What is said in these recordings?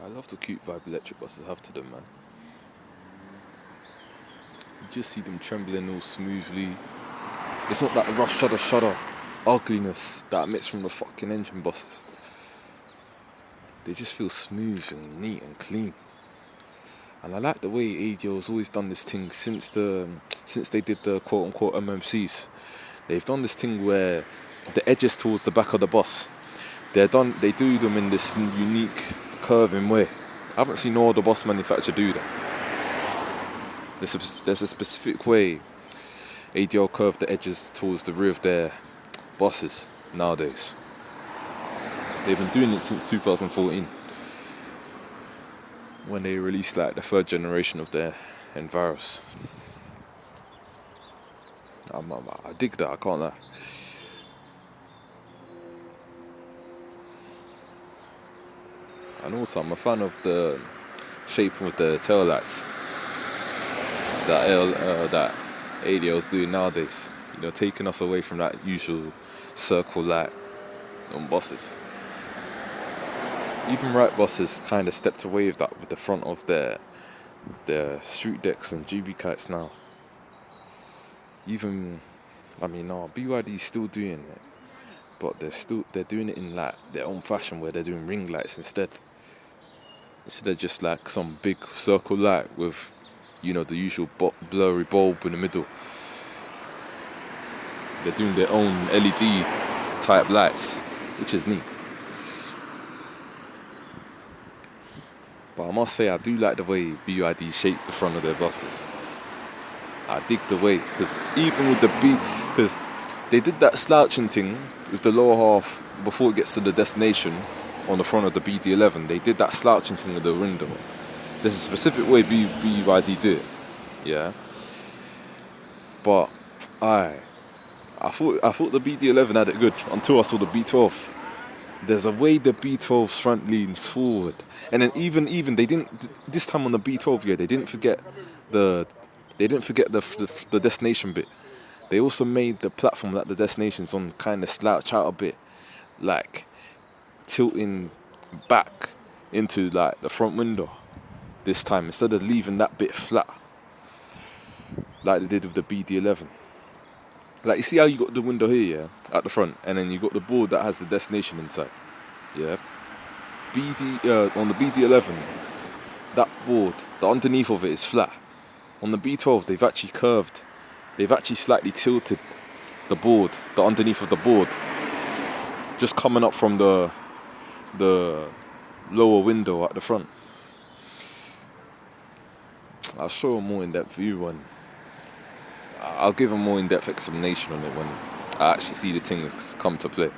I love the cute vibe electric buses have to them, man. You just see them trembling all smoothly. It's not that rough shudder ugliness that emits from the fucking engine buses. They just feel smooth and neat and clean. And I like the way ADO's always done this thing since they did the quote unquote MMCs. They've done this thing where the edges towards the back of the bus, they do them in this unique curving way. I haven't seen no other bus manufacturer do that. There's a specific way ADO curve the edges towards the rear of their buses nowadays. They've been doing it since 2014 when they released like the third generation of their Enviros. I dig that, I can't lie. And also I'm a fan of the shape of the tail lights that ADO's doing nowadays. You know, taking us away from that usual circle light on buses. Even Wright buses kind of stepped away with that with the front of their street decks and GB kites now. BYD's still doing it, but they're doing it in like their own fashion where they're doing ring lights instead of just like some big circle light with, you know, the usual blurry bulb in the middle. They're doing their own LED type lights, which is neat. But I must say, I do like the way BYD shape the front of their buses. I dig the way, because even with because they did that slouching thing with the lower half before it gets to the destination on the front of the BD11. They did that slouching thing with the window. There's a specific way BYD do it, yeah. But I thought the BD11 had it good until I saw the B12. There's a way the B12's front leans forward, and then even they didn't this time on the B12. Yeah, they didn't forget the destination bit. They also made the platform that the destination's on kind of slouch out a bit, like tilting back into like the front window this time instead of leaving that bit flat like they did with the BD11. Like, you see how you got the window here, yeah, at the front, and then you got the board that has the destination inside, yeah. On the BD11, that board, the underneath of it is flat. On the B12, they've actually slightly tilted the board, the underneath of the board, just coming up from the lower window at the front. I'll show a more in-depth view when I'll give a more in-depth explanation on it when I actually see the things come to play.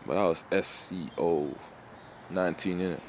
But that was SEO19, innit?